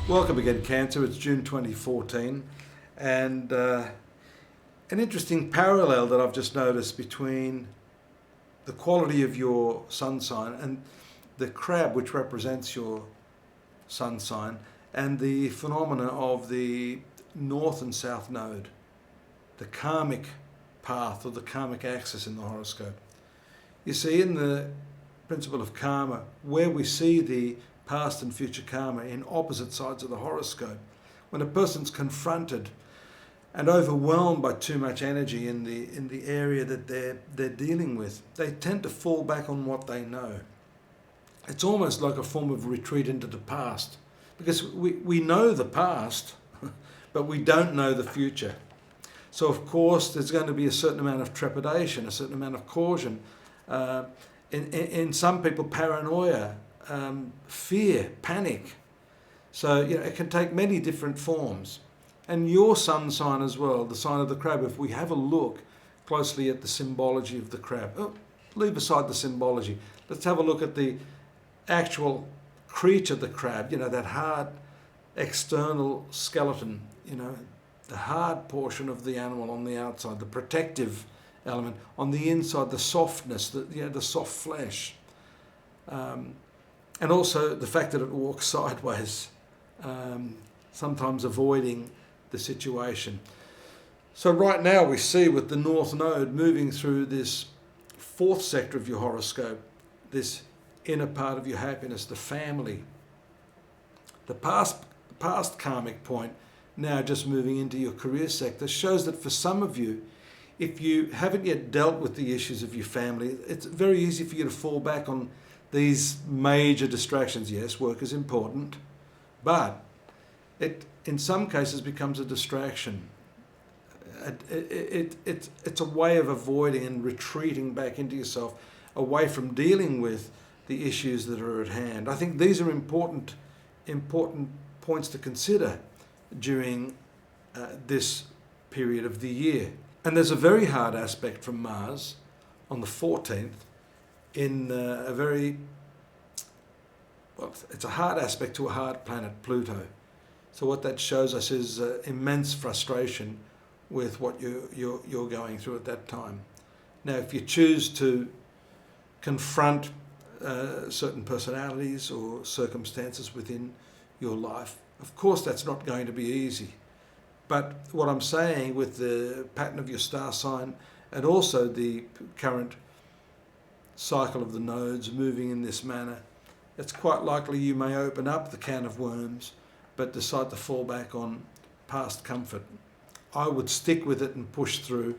Welcome again, Cancer. It's June 2014, and an interesting parallel that I've just noticed between the quality of your sun sign and the crab, which represents your sun sign, and the phenomena of the north and south node, the karmic path or the karmic axis in the horoscope. You see, in the principle of karma, where we see the past and future karma in opposite sides of the horoscope, when a person's confronted and overwhelmed by too much energy in the area that they're dealing with, they tend to fall back on what they know. It's almost like a form of retreat into the past, because we know the past, but we don't know the future. So of course there's going to be a certain amount of trepidation, a certain amount of caution, in some people paranoia, fear, panic. So it can take many different forms. And your sun sign as well, the sign of the crab, if we have a look closely at the symbology of the crab, leave aside the symbology, let's have a look at the actual creature, the crab, that hard external skeleton, the hard portion of the animal on the outside, the protective element, on the inside, the softness, the soft flesh. And also the fact that it walks sideways, sometimes avoiding the situation. So right now we see with the North Node moving through this fourth sector of your horoscope, this inner part of your happiness, the family. The past karmic point, now just moving into your career sector, shows that for some of you, if you haven't yet dealt with the issues of your family, it's very easy for you to fall back on these major distractions. Yes, work is important, but it in some cases becomes a distraction. It's a way of avoiding and retreating back into yourself, away from dealing with the issues that are at hand. I think these are important points to consider during this period of the year. And there's a very hard aspect from Mars on the 14th in it's a hard aspect to a hard planet, Pluto. So what that shows us is immense frustration with what you're going through at that time. Now, if you choose to confront certain personalities or circumstances within your life, of course that's not going to be easy. But what I'm saying with the pattern of your star sign and also the current cycle of the nodes moving in this manner, it's quite likely you may open up the can of worms but decide to fall back on past comfort. I would stick with it and push through.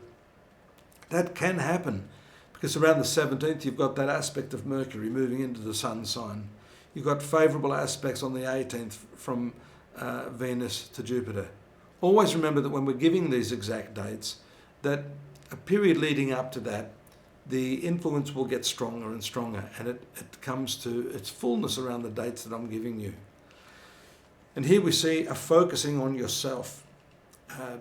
That can happen because around the 17th you've got that aspect of Mercury moving into the sun sign. You've got favourable aspects on the 18th from Venus to Jupiter. Always remember that when we're giving these exact dates, that a period leading up to that, the influence will get stronger and stronger, and it comes to its fullness around the dates that I'm giving you. And here we see a focusing on yourself,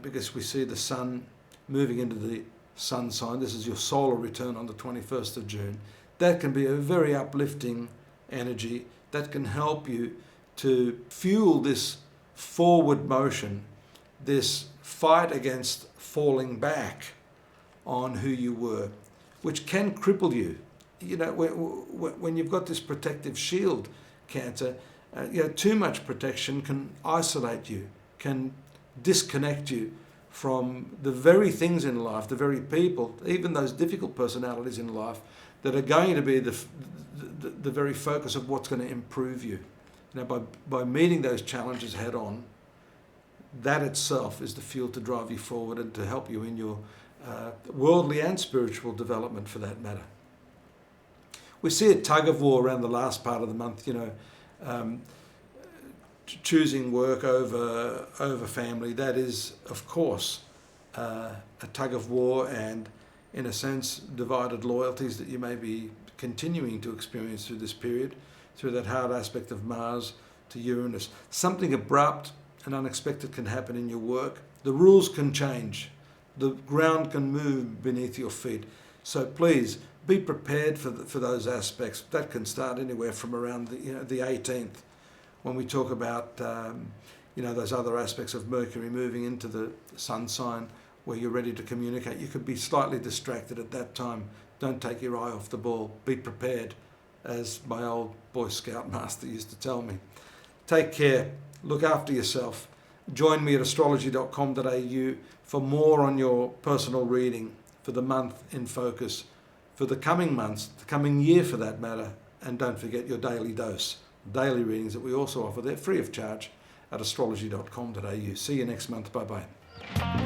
because we see the sun moving into the sun sign. This is your solar return on the 21st of June. That can be a very uplifting energy that can help you to fuel this forward motion, this fight against falling back on who you were, which can cripple you. When you've got this protective shield, Cancer, too much protection can isolate you, can disconnect you from the very things in life, the very people, even those difficult personalities in life that are going to be the very focus of what's going to improve you. By meeting those challenges head on, that itself is the fuel to drive you forward and to help you in your worldly and spiritual development, for that matter. We see a tug of war around the last part of the month, choosing work over family. That is, of course, a tug of war and, in a sense, divided loyalties that you may be continuing to experience through this period, through that hard aspect of Mars to Uranus. Something abrupt and unexpected can happen in your work. The rules can change. The ground can move beneath your feet. So please be prepared for those aspects. That can start anywhere from around the 18th, when we talk about those other aspects of Mercury moving into the sun sign where you're ready to communicate. You could be slightly distracted at that time. Don't take your eye off the ball. Be prepared, as my old Boy Scout master used to tell me. Take care. Look after yourself. Join me at astrology.com.au for more on your personal reading for the month in focus, for the coming months, the coming year for that matter. And don't forget your daily dose, daily readings that we also offer. They're free of charge at astrology.com.au. See you next month. Bye-bye.